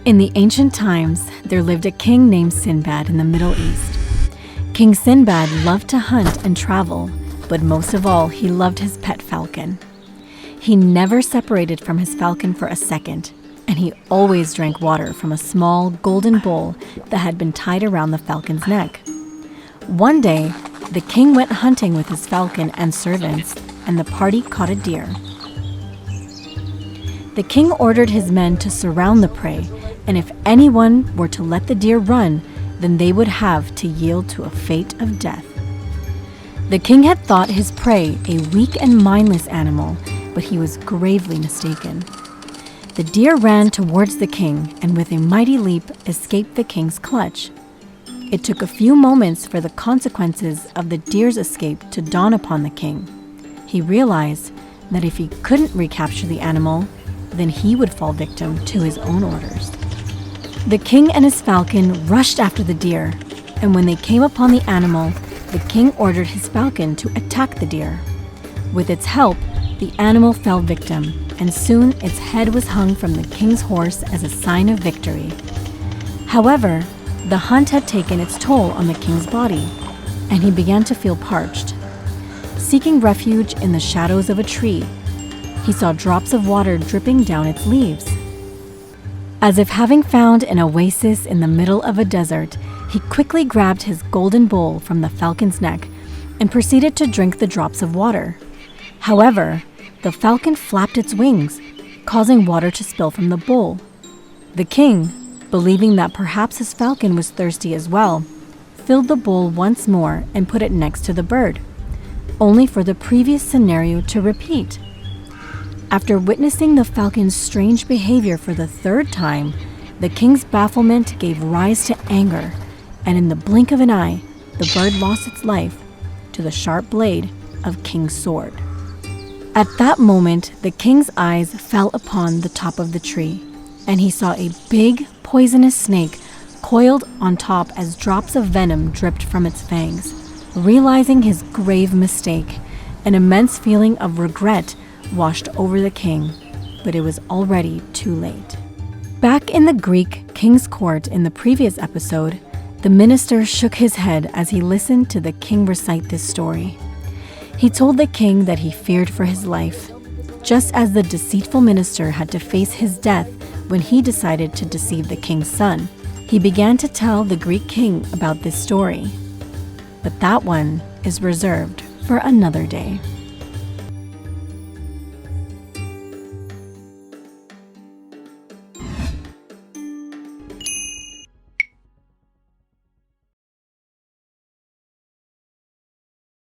In the ancient times, there lived a king named Sindbad in the Middle East. King Sindbad loved to hunt and travel, but most of all, he loved his pet falcon. He never separated from his falcon for a second, and he always drank water from a small golden bowl that had been tied around the falcon's neck. One day, the king went hunting with his falcon and servants, and the party caught a deer. The king ordered his men to surround the prey, and if anyone were to let the deer run, then they would have to yield to a fate of death. The king had thought his prey a weak and mindless animal, but he was gravely mistaken. The deer ran towards the king and with a mighty leap escaped the king's clutch. It took a few moments for the consequences of the deer's escape to dawn upon the king. He realized that if he couldn't recapture the animal, then he would fall victim to his own orders. The king and his falcon rushed after the deer, and when they came upon the animal, the king ordered his falcon to attack the deer. With its help, the animal fell victim, and soon its head was hung from the king's horse as a sign of victory. However, the hunt had taken its toll on the king's body, and he began to feel parched. Seeking refuge in the shadows of a tree, he saw drops of water dripping down its leaves. As if having found an oasis in the middle of a desert, he quickly grabbed his golden bowl from the falcon's neck and proceeded to drink the drops of water. However, the falcon flapped its wings, causing water to spill from the bowl. The king, believing that perhaps his falcon was thirsty as well, filled the bowl once more and put it next to the bird, only for the previous scenario to repeat. After witnessing the falcon's strange behavior for the third time, the king's bafflement gave rise to anger, and in the blink of an eye, the bird lost its life to the sharp blade of King's sword. At that moment, the king's eyes fell upon the top of the tree, and he saw a big, poisonous snake coiled on top as drops of venom dripped from its fangs. Realizing his grave mistake, an immense feeling of regret washed over the king, but it was already too late. Back in the Greek king's court in the previous episode, the minister shook his head as he listened to the king recite this story. He told the king that he feared for his life, just as the deceitful minister had to face his death when he decided to deceive the king's son. He began to tell the Greek king about this story, but that one is reserved for another day.